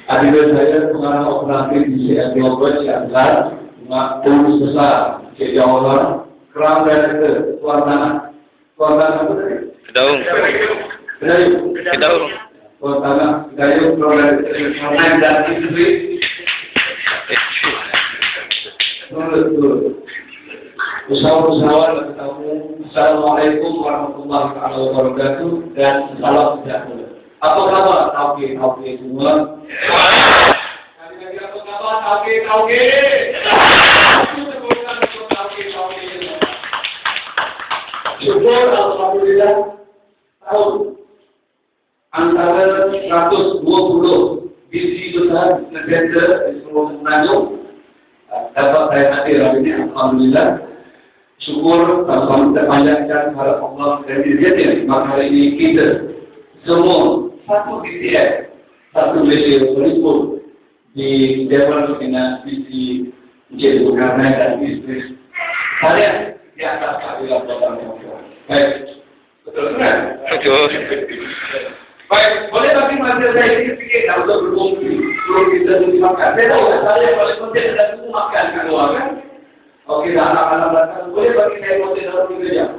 Adik saya pengarah operasi di CL12 yang besar, pengurus besar Cik Jawa Kerang Director, Tuan Tanah apa tadi? Kedaung. Tuan Tanah, Kedaung, Tuan Director, dan Isteri. Usaha-usaha bertemu. Assalamualaikum warahmatullahi wabarakatuh dan salam sejahtera. Apa kabar tauhid semua? Kami apa kabar tauhid? Syukur alhamdulillah tahun antara 120 visi besar negara di seluruh Semenanjung dapat saya hadir hari ini, alhamdulillah. Syukur sama kita panjangkan harap Allah dan dirinya. Maka hari ini kita semua satu DTF, satu Malaysia berikut di Dewan Pembina visi menjadi Bukana dan Isteri. Saya di atas keadilan Bapak. Baik, betul kan? Betul. Baik, boleh tapi masa saya ini fikir tak usah berfungsi, belum kita makan. Saya tahu saya paling penting adalah semua makan kan luar kan? Okey, anak-anak belakang boleh bagi saya konten dalam 3 jam.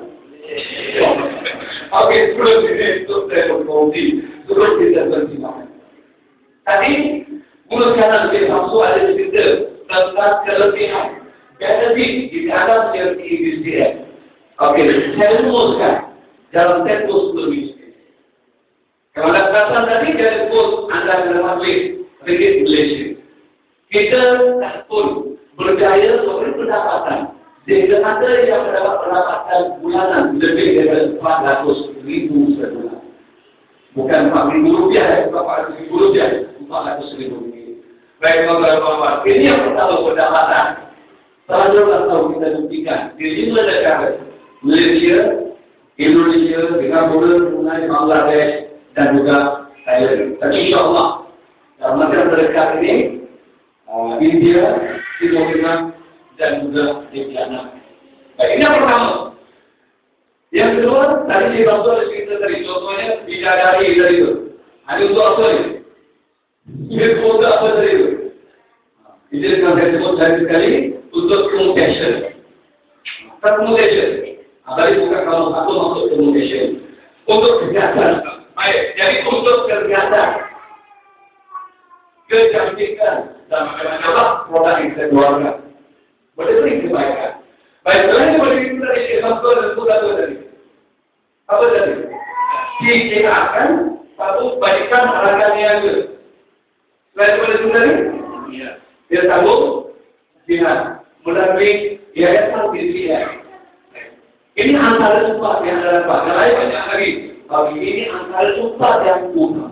Okey, sebelum ini untuk saya berfungsi, sebelum kita bersimak. Tadi mulut kanan kita masuk ada cerita tentang kelebihan, benefit di dalam menjadi BCM. Okey, saya rumuskan dalam tempoh lebih. Kalau anda kata tadi dari pun anda mengambil ringgit Malaysia. Kita tak pun berjaya memberi pendapatan. Sehingga ada yang mendapat pendapatan bulanan lebih dari 400,000 sebulan. Bukan 4,000 rupiah, bukan 400,000 rupiah, 400,000 rupiah. Baik, bapak-bapak, ini yang pertama pendapatan. Selanjutnya tahu kita buktikan di 5 negara, Malaysia, Indonesia, Singapura, Brunei, Bangladesh, dan juga Thailand. Tapi insyaAllah dalam masa terdekat ini India, Timur Tengah dan juga Vietnam. Baik, ini yang pertama. Yang kedua, tadi saya bantu ada cerita tadi. Contohnya bidadari dari itu. Ada untuk apa ni? Ini untuk apa dari itu? Ini yang saya sebut tadi sekali untuk commutation. Commutation. Tadi bukan kalau satu masuk commutation. Untuk kesihatan. Baik, jadi untuk kesehatan, kecantikan dan macam-macam produk yang saya keluarkan. Beri kebaikan. Baik, selain beri itu dari satu dan sudah tadi. Apa tadi? Dikenakan satu baikan olahraga niaga. Selain beri itu tadi? Dia tahu jihad melalui yayasan BCM. Ini antara semua yang ada pada lain banyak lagi. Tapi ini antara sumpah yang utama.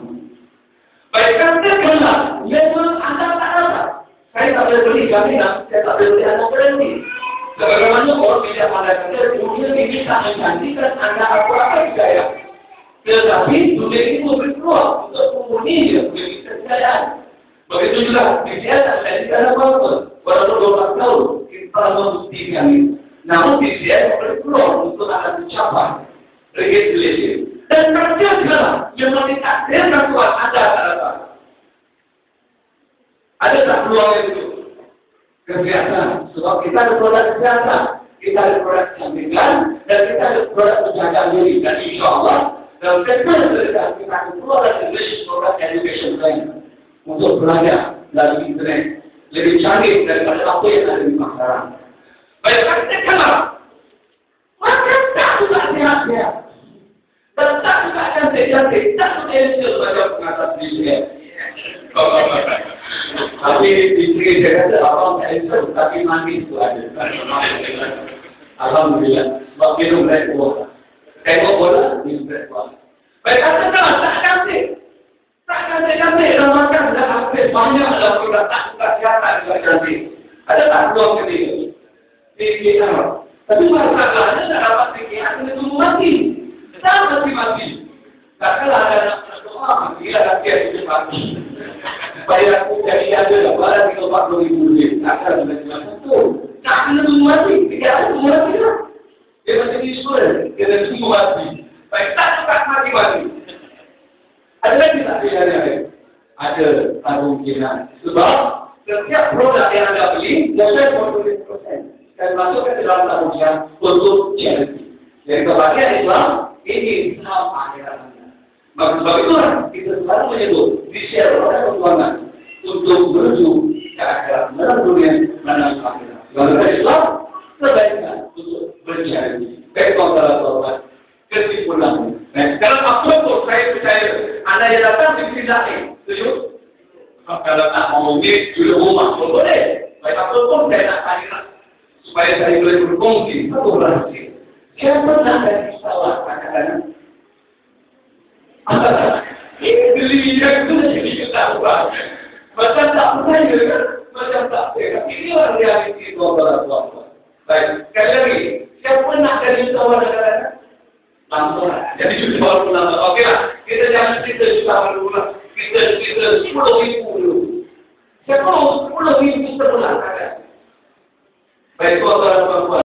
Baik, katakanlah, memang anda tak dapat. Saya tak boleh beli jaminan, saya tak boleh beli anda berhenti. Sebagaimana orang tidak pada kerja, dunia ini bisa menjanjikan anda apa-apa gaya. Tetapi dunia ini memberi peluang untuk memenuhi kejayaan. Begitu juga, BCM saya tidak ada apa-apa. Walaupun 12 tahun, kita membuktikan ini. Namun BCM memberi peluang untuk anda mencapai regulasi. Dan kerja yang ditakdirkan Tuhan ada tak dapat. Ada tak peluang itu? Kesehatan. Sebab kita ada produk kesehatan, kita ada produk kecantikan, dan kita ada produk penjaga diri. Dan insyaAllah, dalam sektor terdekat kita akan keluar dari English Program Education Plan untuk belajar melalui internet lebih canggih daripada apa yang ada di pasaran. Baik, katakanlah, maka tak juga sehat-sehat. Tetap juga akan cantik, tak potensial sebagai pengatas BCM. Tapi istri saya kata, abang tak esok, tapi mandi itu ada. Alhamdulillah. Sebab minum red buah. Tengok bola, minum red buah. Baik, katakanlah, tak cantik. Tak cantik-cantik, dah makan, dah habis. Banyak dah produk tak suka kesihatan juga cantik. Ada tak peluang ketiga? PKR. Tapi masalahnya tak dapat PKR, kena tunggu mati. Tak mati. Takkanlah ada nak doa, matilah nanti ada mati. Supaya aku jadi ada lah, barang kita 40,000 lebih. Takkan sudah betul. Tak kena tunggu mati. Tidak ada tunggu mati lah. Dia macam Israel, kena tunggu mati. Baik, tak suka mati. Ada lagi tak pilihan yang lain? ada kemungkinan. Sebab setiap produk yang anda beli, proses proses dan masukkan ke dalam tanggungjawab untuk charity. Jadi kebahagiaan Islam ini saham akhirat anda. Maka sebab itulah kita selalu menyebut di share oleh keuangan untuk menuju ke akhirat, menang dunia, menang akhirat. Kalau Islam sebaiknya untuk bercharity. Baik kawan-kawan, kesimpulan. Nah, sekarang apapun saya percaya anda yang datang di sini lain, setuju? Kalau tak mau ini di rumah pun boleh. Baik apapun saya nak tanya supaya saya boleh berkongsi satu rahasia. Siapa nak dari salah kadang-kadang? Beli yang itu jadi kita ubah. Macam tak percaya kan? Macam tak percaya. Inilah realiti kawan-kawan. Baik, sekali lagi, siapa nak dari salah kadang-kadang? Langsung lah. Jadi jutawan pun langsung. Okey lah. Kita jangan cerita jutawan dulu lah. Kita 10,000 dulu. Saya kalau 10,000 sebulan ada. Baik tuan-tuan dan puan-puan.